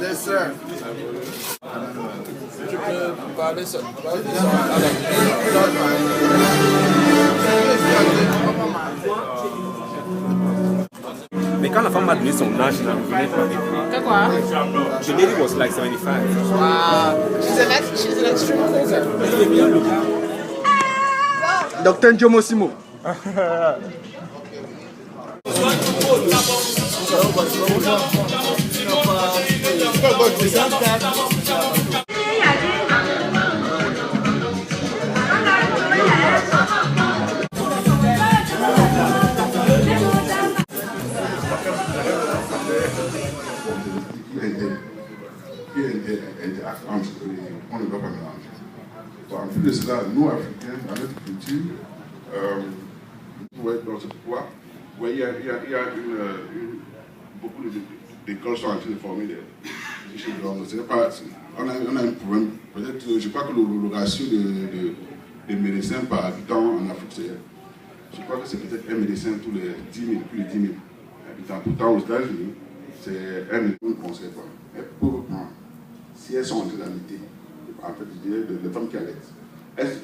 Yes, sir. Tu peux parler ça. Mais quand la femme m'a donné son âge, elle voulait parler. C'est quoi? The lady was like 75. Wow. She's an extreme cougar. Dr. Njomo Simo. On ne doit pas mélanger. Bon, en plus de cela, nous, Africains, dans notre culture, dans ce pouvoir, il y a beaucoup d'écoles sont en train de former des hommes. On a un problème. Peut-être, je crois que le ratio de médecins par habitant en Afrique, je crois que c'est peut-être un médecin tous les 10 000, plus de 10 000 habitants. Pourtant, aux États-Unis, c'est un médecin qu'on ne sait pas. Mais pour si elles sont en train d'allaiter, en fait, je dirais les femmes qui allaitent,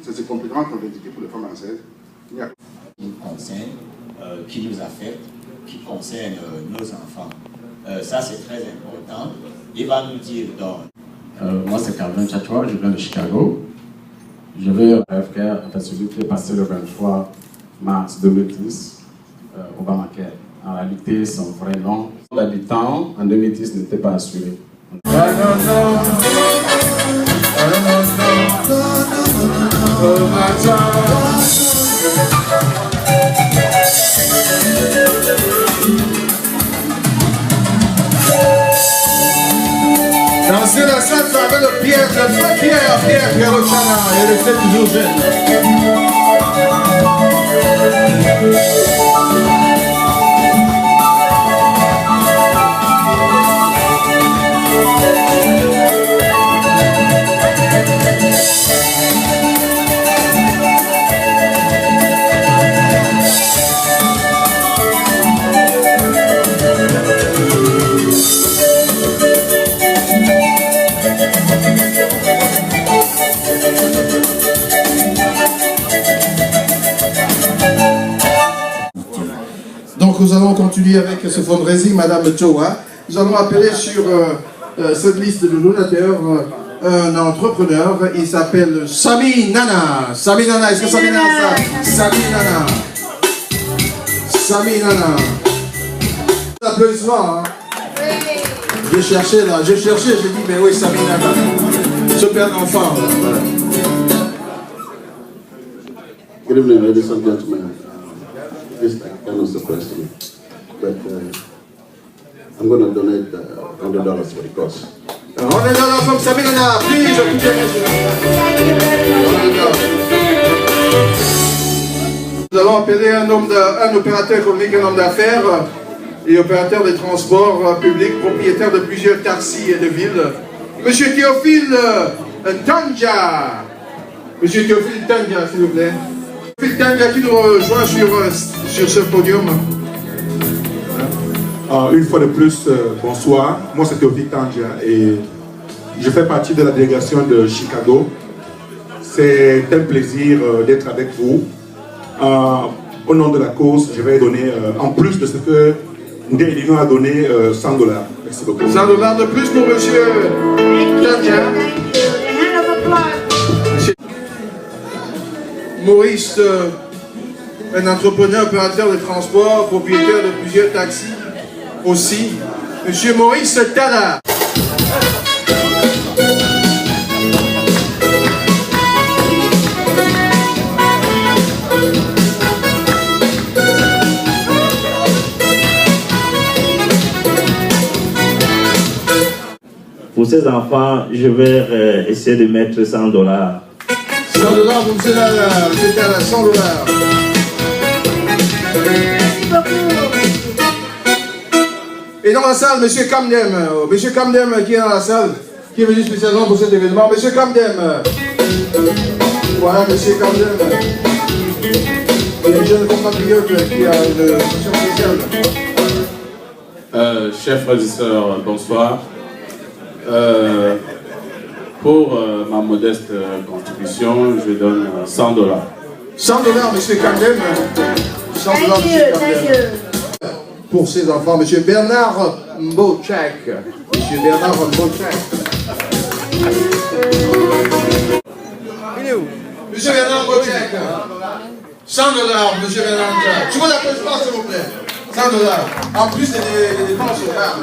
c'est complètement contre-indiqué pour les femmes enceintes. Qui concerne, qui nous affecte, qui concerne nos enfants. Ça, c'est très important. Il va nous dire donc. Moi, c'est Calvin Chachoua, je viens de Chicago. Je vais à FKR, en fait, celui qui est passé le 23 mars 2010 au Obamacare. En réalité, son vrai nom d'habitant en 2010 n'était pas assuré. Dansez la salsa avec le Pierre Rochana, et restez toujours jeune. Donc nous allons continuer avec ce fundraising, Madame Choa. Nous allons appeler sur cette liste de donateurs un entrepreneur. Il s'appelle Sami Nana. Sami Nana, est-ce que Sami Nana ça? Sami Nana. Sami Nana. Applaudissements. Hein? J'ai cherché, j'ai dit, mais oui, Sami Nana. Ce père d'enfant. Good evening, ladies and gentlemen. This cannot surprise me, but I'm going to donate $100 for the cause. $100 from Sami Nana, please. Nous allons appeler un opérateur économique, un homme d'affaires et opérateur de transport public, propriétaire de plusieurs taxis et de villes. Monsieur Théophile Tanja. Monsieur Théophile Tanja, s'il vous plaît. Théophile Tanja qui nous rejoint sur ce podium. Une fois de plus, bonsoir. Moi, c'est Théophile Tanja et je fais partie de la délégation de Chicago. C'est un plaisir d'être avec vous. Au nom de la cause, je vais donner, en plus de ce que Ndélino a donné, $100. Merci beaucoup. $100 de plus pour monsieur Tanja. Maurice, un entrepreneur, opérateur de transport, propriétaire de plusieurs taxis aussi. Monsieur Maurice Tala. Pour ces enfants, je vais essayer de mettre $100. $100, vous me c'était à $100. Et dans la salle, monsieur Kamdem. Monsieur Kamdem qui est dans la salle, qui est venu spécialement pour cet événement. Monsieur Kamdem. Voilà, monsieur Kamdem. Il y a un jeune compatriote qui a une fonction spéciale. Chers frères et sœurs, bonsoir. Pour ma modeste contribution, je donne $100. $100, monsieur Kandem. $100, monsieur Kandem. Pour ses enfants, monsieur Bernard Mbocek. Monsieur Bernard Mbocek. Il est où? Monsieur Bernard Mbocek. $100, monsieur Bernard Mbocek. Je vous l'applaudissement, s'il vous plaît. $100. En plus, c'est des dépenses au bar.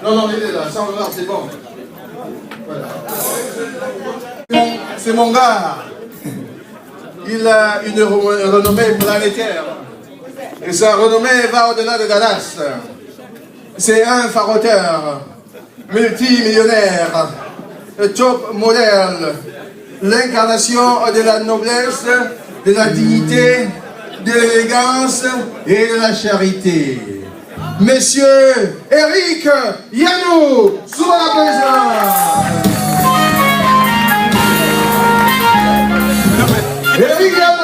Non, il est là. $100, c'est bon. Voilà. C'est mon gars. Il a une renommée planétaire. Et sa renommée va au-delà de Dallas. C'est un faroteur, multimillionnaire, top modèle, l'incarnation de la noblesse, de la dignité, de l'élégance et de la charité. Monsieur Eric Yanou, sous la présence. Eric Yanou.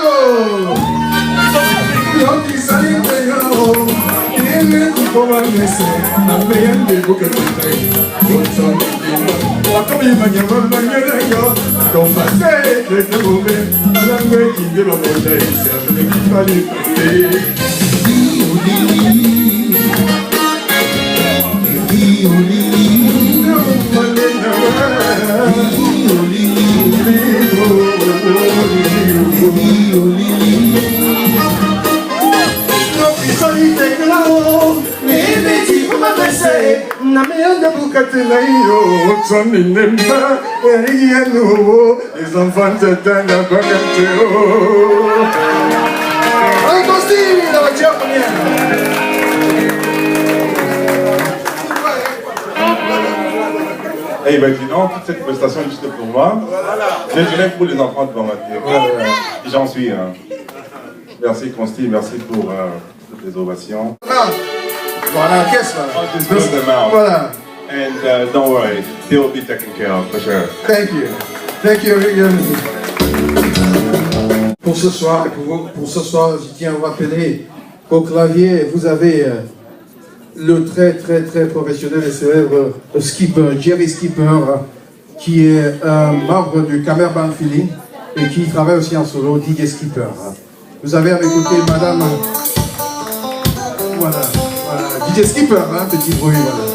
Les enfants t'attendent à quoi Eh ben dis donc, toute cette prestation est juste pour moi. Je lève pour les enfants devant ma télé. J'en suis. Hein. Merci Consti, merci pour toutes les ovations. Voilà, qu'est-ce que ça? Voilà. And don't worry, they will be taken care of for sure. Thank you. Thank you, Eric Yanou. Pour ce soir, je tiens à vous rappeler qu'au clavier, vous avez le très professionnel et célèbre skipper, Jerry Skipper, qui est un membre du Camerband Feeling et qui travaille aussi en solo, DJ Skipper. Vous avez à mes côtés madame... Voilà, DJ Skipper, hein, petit bruit, voilà.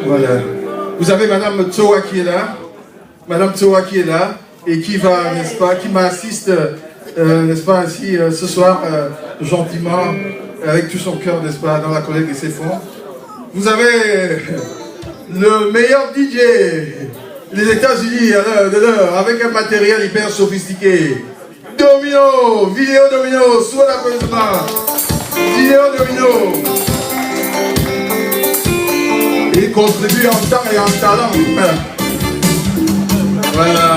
Voilà. Vous avez Madame Tsoa qui est là. Madame Tsoa qui est là et qui va, n'est-ce pas, qui m'assiste, n'est-ce pas, ainsi ce soir, gentiment, avec tout son cœur, n'est-ce pas, dans la collecte de ses fonds. Vous avez le meilleur DJ des États-Unis de l'heure, avec un matériel hyper sophistiqué. Domino, vidéo domino, sous l'applaudissement. Vidéo domino. Il contribue en temps et en talent. Voilà.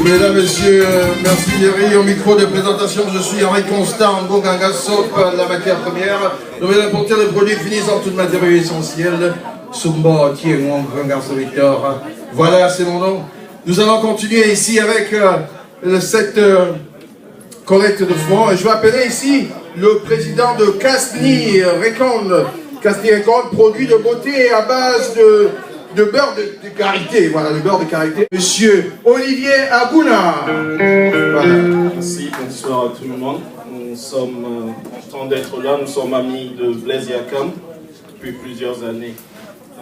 Mesdames, Messieurs, merci Jerry. Au micro de présentation, je suis Henri Constant, Boganga Soap, la matière première. Nous venons d'importer le produit finissant tout matériel essentiel. Sumba, Tiengon, Garçon Victor. Voilà, c'est mon nom. Nous allons continuer ici avec cette collecte de fonds. Je vais appeler ici le président de Casni Recon. Casni Recon, produit de beauté à base de beurre de karité. Voilà, le beurre de karité. Monsieur Olivier Aguna. Voilà. Merci, bonsoir à tout le monde. Nous sommes contents d'être là. Nous sommes amis de Blaise Yakam depuis plusieurs années.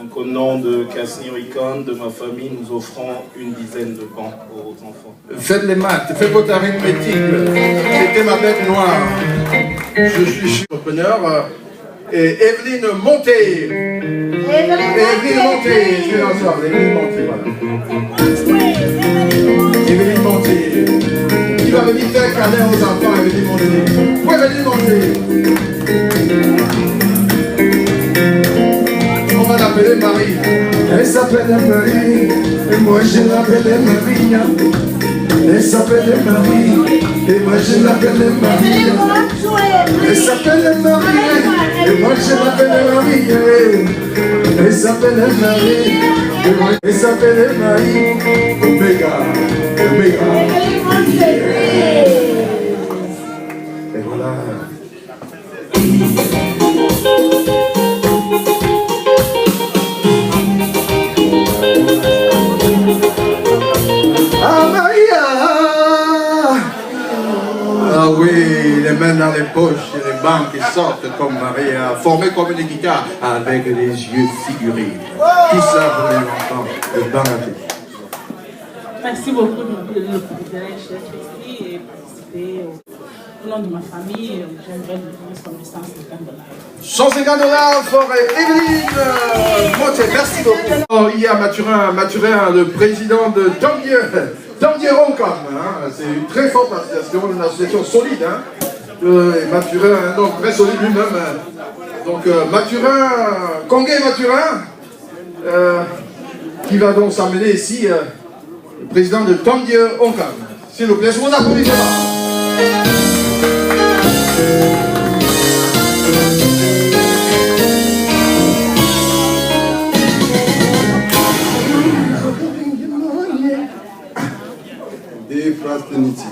Donc au nom de Casni Recon, de ma famille, nous offrons une dizaine de bancs aux enfants. Faites les maths, faites votre arithmétique. C'était ma bête noire. Je suis entrepreneur. Et Evelyne Monté. Evelyne Monté. Je vais ensemble. Evelyne Monté, voilà. Evelyne Monté. Qui va venir faire câlin aux enfants, Evelyne Monté. Où Evelyne Monté? On va l'appeler Marie. Elle s'appelle Marie, et moi je l'appelle Maria. Elle s'appelle Marie, et moi je l'appelle Maria. Elle s'appelle Marie, et moi Moi je m'appelle Marie, elle s'appelle Marie, elle s'appelle Marie, Omega, Omega. Et voilà. Ah Maria! Ah oui, les mains dans les poches et les bancs qui sortent comme Maria, formées comme une guitare avec les yeux figurés. Tout ça pour les enfants de Bangladesh. Merci beaucoup de me donner le privilège d'être ici et participer au nom de ma famille. J'aimerais vous donner $150. $150 pour Evelyne Motet, merci beaucoup. Oh, hier, Mathurin, le président de Tangier Roncam, hein, c'est une très forte association, une association solide. Hein. Mathurin, un homme très solide lui-même. Donc Mathurin, Congué Mathurin, qui va donc s'amener ici, le président de Tangier Roncam. S'il vous plaît, je vous applaudis. Des phrases d'initié.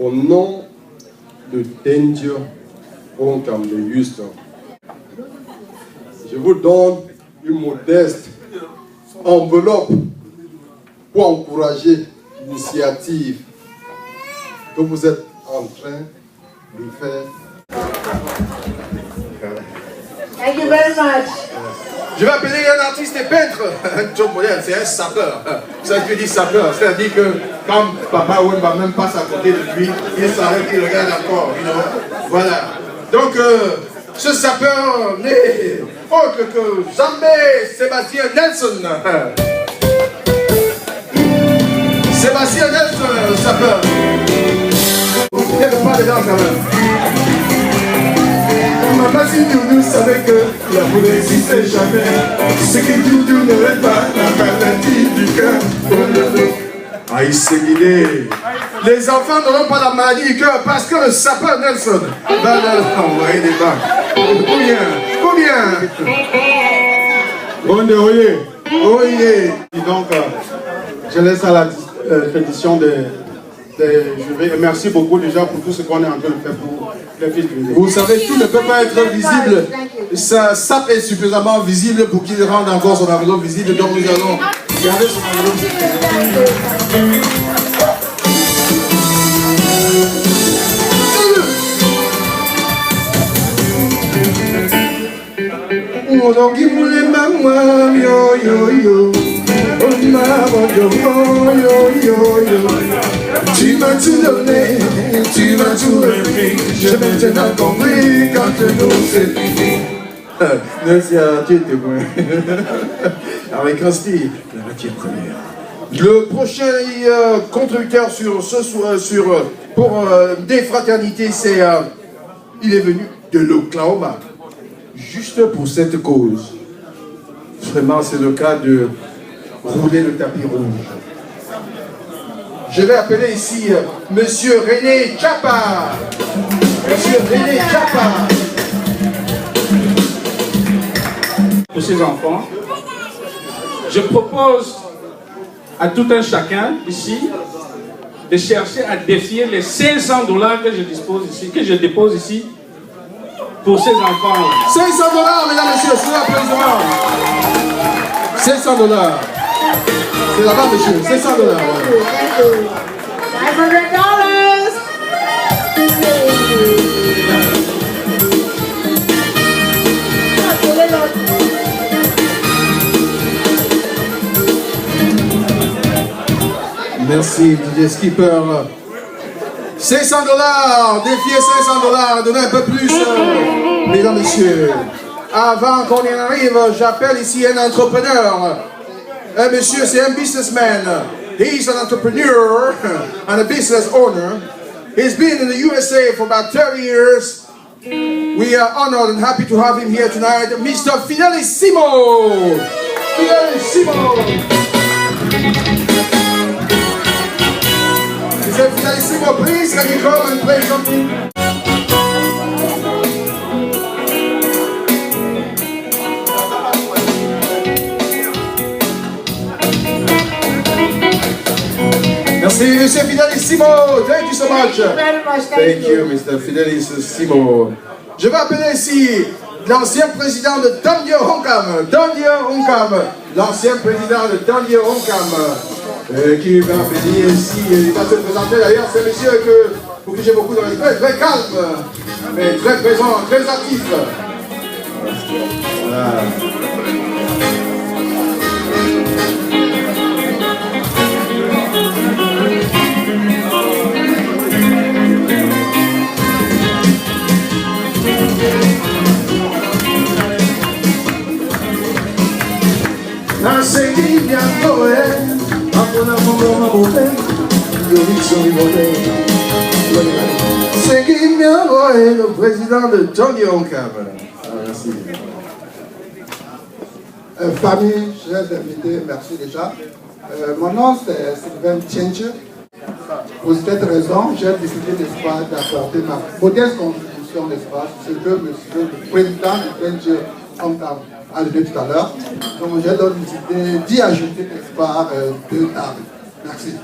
Au nom de Tangier Roncam de Houston, je vous donne une modeste enveloppe pour encourager l'initiative que vous êtes en train de faire. Thank you very much. Je vais appeler un artiste et peintre. Joe Model, c'est un sapeur. Ça veut dire sapeur. C'est-à-dire que quand Papa Owen va même passe à côté de lui, il s'arrête, il regarde encore. You know? Voilà. Donc, ce sapeur n'est autre que Zambé Sébastien Nelson. Sébastien Nelson, le sapeur. Il n'y avait pas dedans quand même. Maman, si Doudou savait que l'amour n'existait jamais, c'est que Doudou n'aurait pas la maladie du cœur. Aïe, c'est l'idée. Les enfants n'auront pas la maladie du cœur parce que le sapeur Nelson va leur envoyer des bacs. Combien? Oye. Et donc, je laisse à la pétition de jury. Merci beaucoup déjà pour tout ce qu'on est en train de faire pour les fils de. Vous savez, tout ne peut pas être visible. Sa sape est suffisamment visible pour qu'il rende encore son enveloppe visible. Donc nous allons garder son enveloppe visible. Tu m'as tout donné, tu m'as tout repris. J'ai maintenant compris quand nous c'est fini. Merci à Dieu témoin. Avec un style, la matière première. Le prochain contributeur pour des fraternités, c'est il est venu de l'Oklahoma, juste pour cette cause. Vraiment, c'est le cas de rouler le tapis rouge. Je vais appeler ici Monsieur René Chapa. Monsieur René Chapa. Pour ces enfants, je propose à tout un chacun ici de chercher à défier les $500 que je dépose ici pour ces enfants. $500, mesdames et messieurs, c'est l'applaudissement. $500. C'est là-bas, monsieur. $500. $500. Merci, DJ Skipper. $500, défiez $500, donnez un peu plus, mesdames et messieurs. Avant qu'on y arrive, j'appelle ici un entrepreneur. Un monsieur, c'est un businessman. He's an entrepreneur and a business owner. He's been in the USA for about 30 years. We are honored and happy to have him here tonight, Mr. Fidelissimo. Fidelissimo. Mr. Fidelissimo, please, can you come and play something? Merci, Monsieur Fidelissimo. Thank you so much. Thank you very much. Thank you, Mr. Fidelissimo. Je vais appeler ici l'ancien président de Tandio Honkam. L'ancien président de Tandio Honkam. Qui va venir ici. Il va se présenter d'ailleurs. C'est un monsieur pour qui j'ai beaucoup de respect. Très calme, mais très présent, très actif. Voilà. Le président de Johnny Honkam. Merci. Famille, chers invités, merci déjà. Mon nom c'est Sylvain Tchenche. Pour cette raison, j'ai décidé d'apporter ma modeste contribution, n'est-ce pas, ce que monsieur le président de Johnny Honkam a dit tout à l'heure. Donc j'ai donc décidé d'y ajouter, n'est-ce pas, 2 tables. Merci.